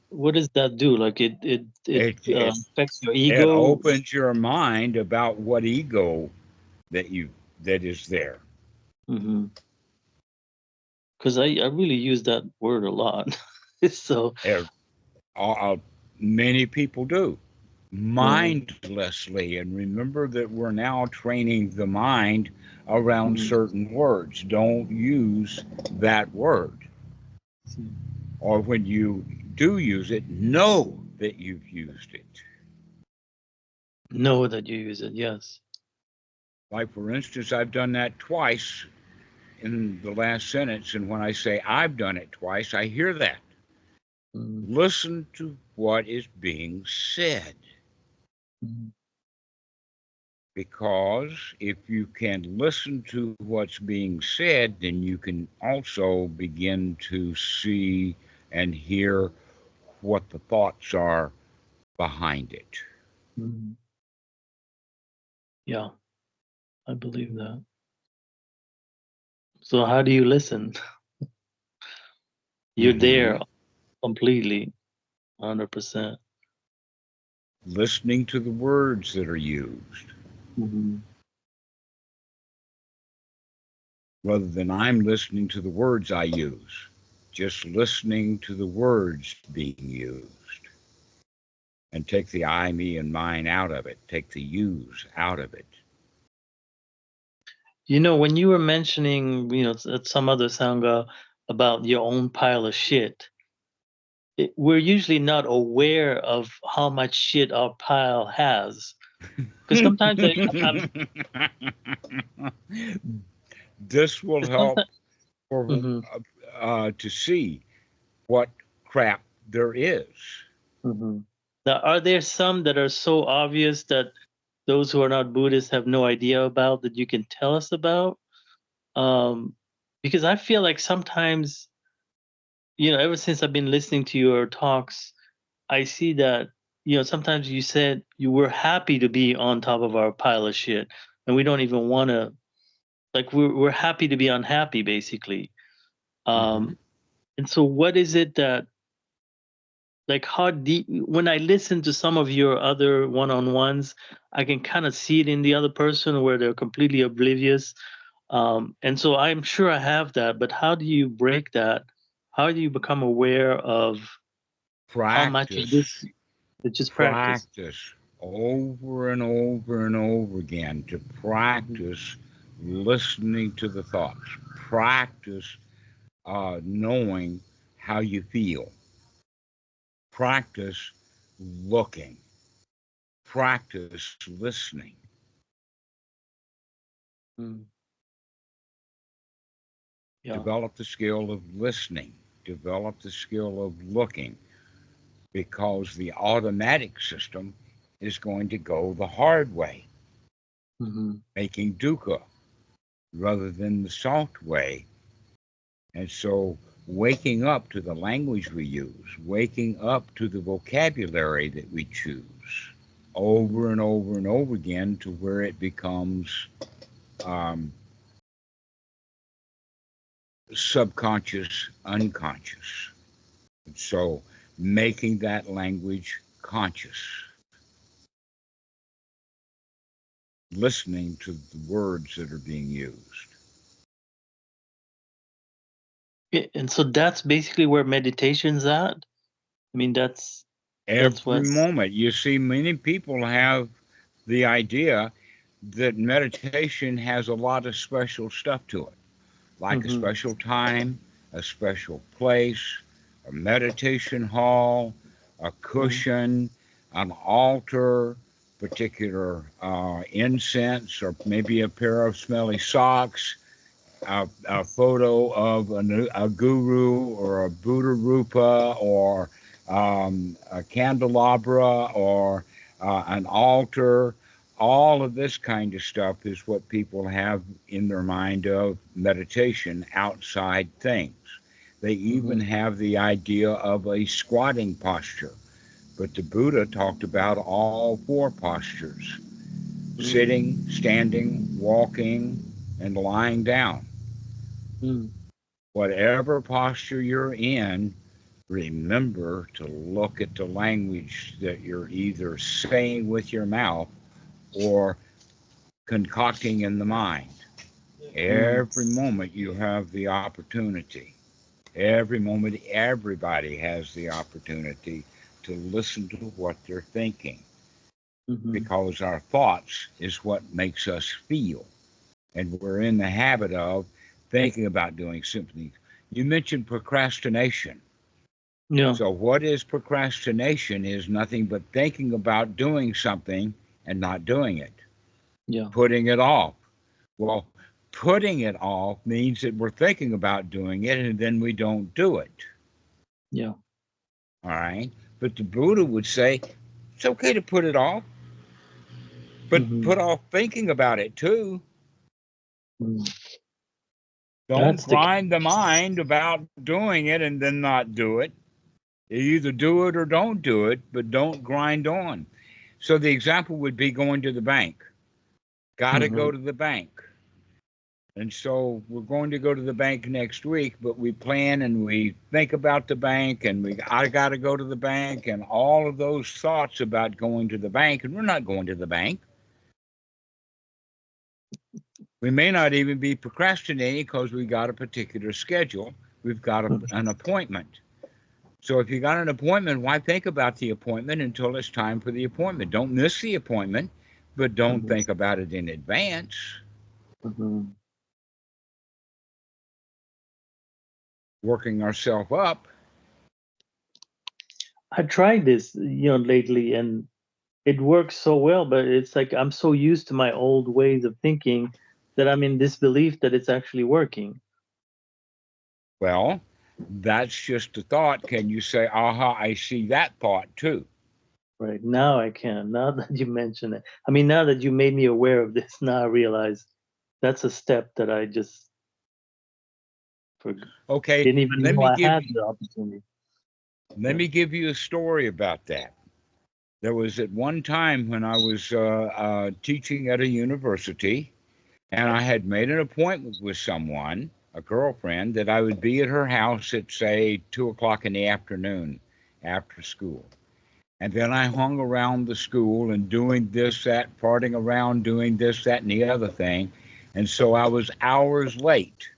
what does that do? Like it it affects your it ego. opens your mind about what ego that is there. Mm-hmm. Because I really use that word a lot. So Er, Many people do yeah. mindlessly, and remember that we're now training the mind around Mm-hmm. certain words. Don't use that word, or when you do use it, know that you've used it. Know that you use it. Yes. Like, for instance, I've done that twice in the last sentence, and when I say I've done it twice, I hear that. Mm-hmm. Listen to what is being said, Mm-hmm. because if you can listen to what's being said, then you can also begin to see and hear what the thoughts are behind it. Mm-hmm. Yeah, I believe that. So how do you listen? You're there Mhm. completely, 100%. Listening to the words that are used, Mm-hmm. rather than I'm listening to the words I use, just listening to the words being used. And take the I, me, and mine out of it. Take the yous out of it. You know, when you were mentioning, at some other sangha about your own pile of shit, we're usually not aware of how much shit our pile has. Because sometimes I'm This will help sometimes. for Hmm. to see what crap there is. Hmm. Now, are there some that are so obvious that those who are not Buddhists have no idea about that you can tell us about? Because I feel like sometimes, ever since I've been listening to your talks, I see that, sometimes you said you were happy to be on top of our pile of shit, and we don't even want to, like, we're happy to be unhappy, basically. Hmm. Um, and so, what is it that, like, how deep? When I listen to some of your other one-on-ones, I can kind of see it in the other person where they're completely oblivious. And so, I'm sure I have that, but how do you break that? How do you become aware of how much of Practice, this is just practice? practice over and over and over again to practice listening to the thoughts. Practice knowing how you feel. Practice looking. Practice listening. Mm. Yeah. Develop the skill of listening. Develop the skill of looking, because the automatic system is going to go the hard way, Hmm. making dukkha rather than the soft way. And so, waking up to the language we use, waking up to the vocabulary that we choose over and over and over again to where it becomes um, subconscious, unconscious. So making that language conscious, listening to the words that are being used. And so that's basically where meditation's at. I mean, that's Every what. moment. You see, many people have the idea that meditation has a lot of special stuff to it, like a Mhm. special time, a special place, a meditation hall, a Mhm. cushion, an altar, particular incense, or maybe a pair of smelly socks, a photo of a guru or a Buddha Rupa or a candelabra or an altar. All of this kind of stuff is what people have in their mind of meditation, outside things. They even Mhm. have the idea of a squatting posture. But the Buddha talked about all four postures: Mhm. sitting, standing, walking, and lying down. Mhm. Whatever posture you're in, remember to look at the language that you're either saying with your mouth or concocting in the mind. Mhm. Every moment you have the opportunity. Every moment, everybody has the opportunity to listen to what they're thinking, Mhm. because our thoughts is what makes us feel. And we're in the habit of thinking about doing something. You mentioned procrastination. Yeah. So, what is procrastination? Is nothing but thinking about doing something and not doing it, Yeah. putting it off. Well, putting it off means that we're thinking about doing it and then we don't do it. Yeah. All right. But the Buddha would say it's okay to put it off, but Mhm. put off thinking about it too. Mhm. Don't That's the key. grind the mind about doing it and then not do it. You either do it or don't do it, but don't grind on. So the example would be going to the bank. Got to go Mhm. to the bank. And so we're going to go to the bank next week, but we plan and we think about the bank and I got to go to the bank and all of those thoughts about going to the bank, and we're not going to the bank. We may not even be procrastinating because we got a particular schedule. We've got an appointment. So if you got an appointment, why think about the appointment until it's time for the appointment? Don't miss the appointment, but don't Mhm. think about it in advance. Mhm. Working ourselves up. I tried this, lately, and it works so well, but it's like I'm so used to my old ways of thinking that I'm in disbelief that it's actually working. Well, that's just a thought. Can you say, aha, I see that thought too? Right now, I can. Now that you mention it, I mean, now that you made me aware of this, now I realize that's a step that I just Okay, didn't even let know me I give had you the opportunity. let Yeah. me give you a story about that. There was at one time when I was teaching at a university, and I had made an appointment with someone, a girlfriend, that I would be at her house at, say, 2 o'clock in the afternoon after school. And then I hung around the school and doing this, that, farting around, doing this, that, and the other thing. And so I was hours late.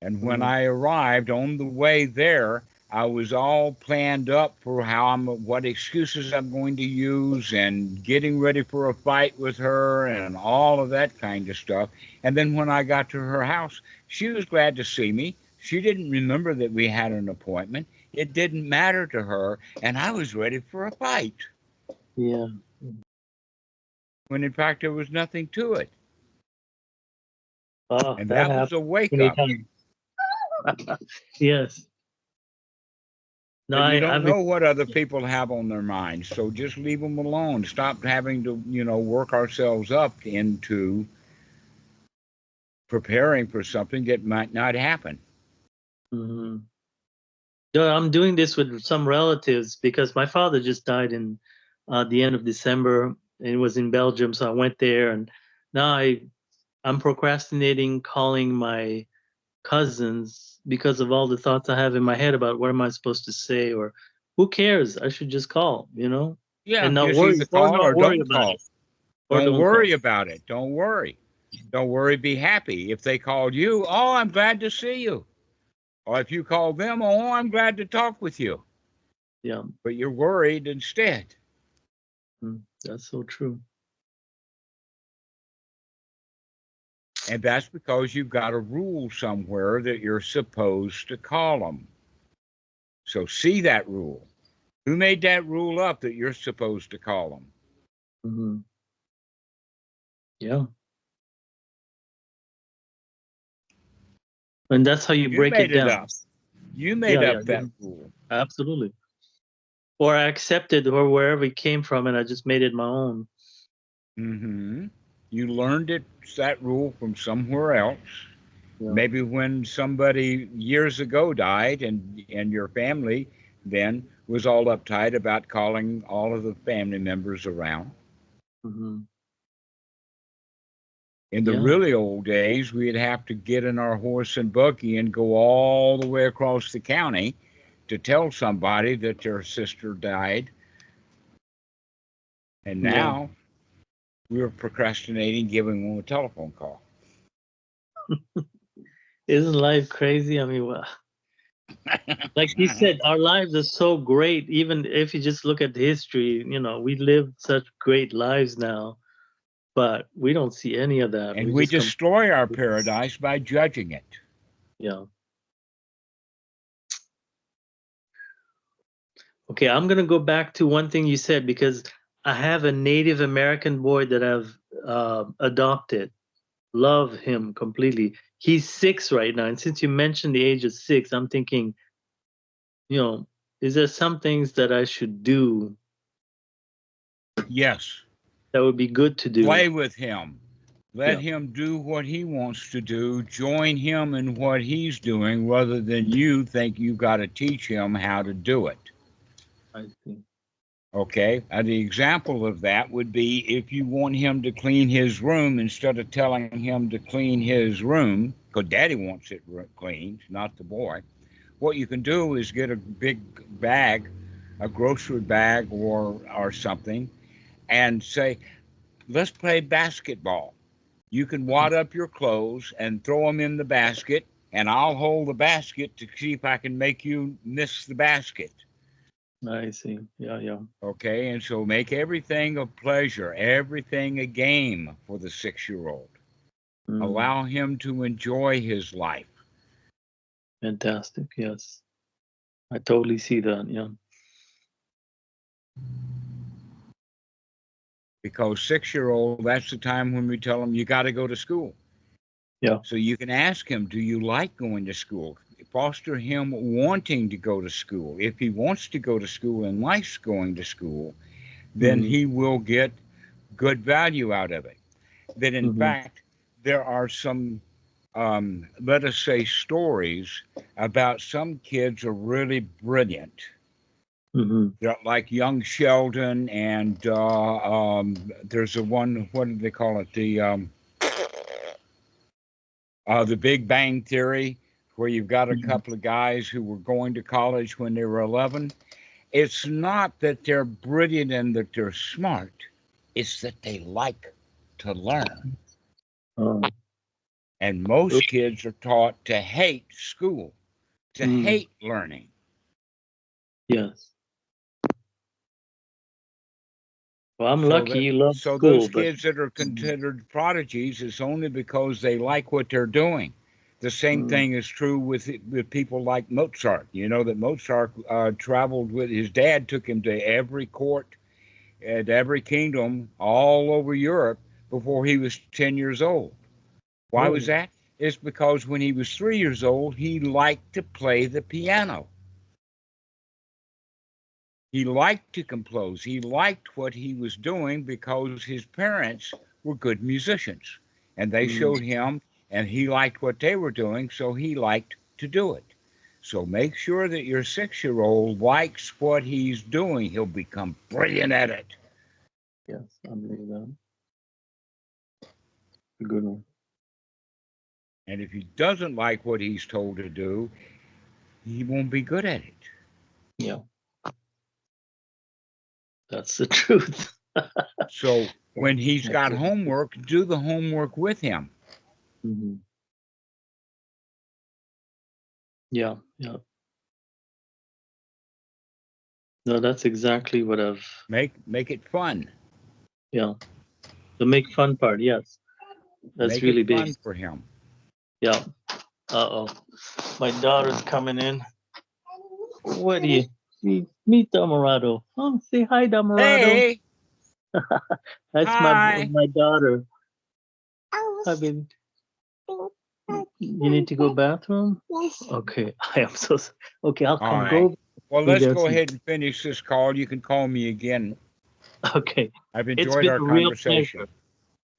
And when Mhm. I arrived on the way there, I was all planned up for what excuses I'm going to use and getting ready for a fight with her and all of that kind of stuff. And then when I got to her house, she was glad to see me. She didn't remember that we had an appointment. It didn't matter to her. And I was ready for a fight Yeah. when in fact there was nothing to it. Oh, And that that was happened a wake up. anytime. Yes. No, But you don't I've been. know what other people have on their minds, so just leave them alone. Stop having to, work ourselves up into preparing for something that might not happen. Mhm. No, I'm doing this with some relatives because my father just died in the end of December, and it was in Belgium, so I went there, and now I'm procrastinating calling my cousins because of all the thoughts I have in my head about what am I supposed to say, or who cares? I should just call, Yeah, and not just worry either or call not or worry don't about call. it, or Don't don't call. worry about it. Don't worry. Don't worry. Be happy. If they called you, oh, I'm glad to see you. Or if you call them, oh, I'm glad to talk with you. Yeah, But you're worried instead. that's so true. And that's because you've got a rule somewhere that you're supposed to call them. So see that rule. Who made that rule up that you're supposed to call them? Mm-hmm. Yeah. And that's how you break it made it down. up. You made up that rule. Absolutely. Or I accepted or wherever it came from and I just made it my own. Mm-hmm. You learned that rule from somewhere else. Yeah. Maybe when somebody years ago died and your family then was all uptight about calling all of the family members around. Mm-hmm. In the really old days, we'd have to get in our horse and buggy and go all the way across the county to tell somebody that their sister died. And now we're procrastinating giving them a telephone call. Isn't life crazy? I mean, well, like you said, our lives are so great. Even if you just look at the history, we live such great lives now, but we don't see any of that. And we destroy our paradise by judging it. Yeah. Okay, I'm going to go back to one thing you said because I have a Native American boy that I've adopted. Love him completely. He's 6 right now. And since you mentioned the age of 6, I'm thinking, is there some things that I should do? Yes. That would be good to do. Play with him. Let him do what he wants to do. Join him in what he's doing rather than you think you've got to teach him how to do it. I see. Okay, the example of that would be if you want him to clean his room, instead of telling him to clean his room, because daddy wants it cleaned, not the boy, what you can do is get a big bag, a grocery bag or something, and say, let's play basketball. You can wad up your clothes and throw them in the basket, and I'll hold the basket to see if I can make you miss the basket. I see. Yeah. Okay, and so make everything a pleasure, everything a game for the 6-year-old. Allow him to enjoy his life. Fantastic. Yes. I totally see that. Yeah. Because 6-year-old, that's the time when we tell him you got to go to school. Yeah. So you can ask him, do you like going to school? Foster him wanting to go to school. If he wants to go to school and likes going to school, then he will get good value out of it. That in fact, there are some, let us say, stories about some kids are really brilliant. They're like young Sheldon, and there's a one, what do they call it? The Big Bang Theory, where you've got a couple of guys who were going to college when they were 11. It's not that they're brilliant and that they're smart. It's that they like to learn. And most kids are taught to hate school, to hate learning. Yes. Well, I'm lucky you love school. So those kids that are considered prodigies is only because they like what they're doing. The same thing is true with people like Mozart. You know that Mozart traveled with his dad, took him to every court at every kingdom all over Europe before he was 10 years old. Why was that? It's because when he was 3 years old, he liked to play the piano. He liked to compose. He liked what he was doing because his parents were good musicians. And they showed him, and he liked what they were doing, so he liked to do it. So make sure that your 6-year-old likes what he's doing. He'll become brilliant at it. Yes, I believe that. A good one. And if he doesn't like what he's told to do, he won't be good at it. Yeah. That's the truth. So when he's got homework, do the homework with him. Mm-hmm. Yeah, yeah. No, that's exactly what I've. Make it fun. Yeah, the make fun part. Yes, that's Make really it fun big. for him. Yeah. Uh-oh, my daughter's coming in. What do you meet Dhammarato? Oh, say hi, Dhammarato. Hey, That's hi. my daughter. Hi, baby. You need to go bathroom? Yes. Okay, I am so. Okay, I'll All come. right. Go. Well, Be let's there go soon. ahead and finish this call. You can call me again. Okay. I've It's enjoyed been our a real conversation. pleasure.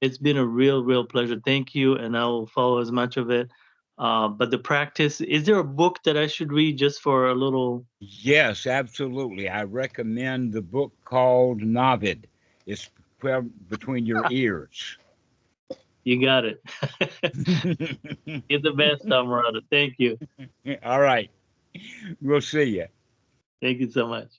It's been a real pleasure. Thank you, and I will follow as much of it. But the practice, is there a book that I should read just for a little? Yes, absolutely. I recommend the book called Navid. It's between your ears. You got it. You're the best, Dhammarato. Thank you. All right. We'll see you. Thank you so much.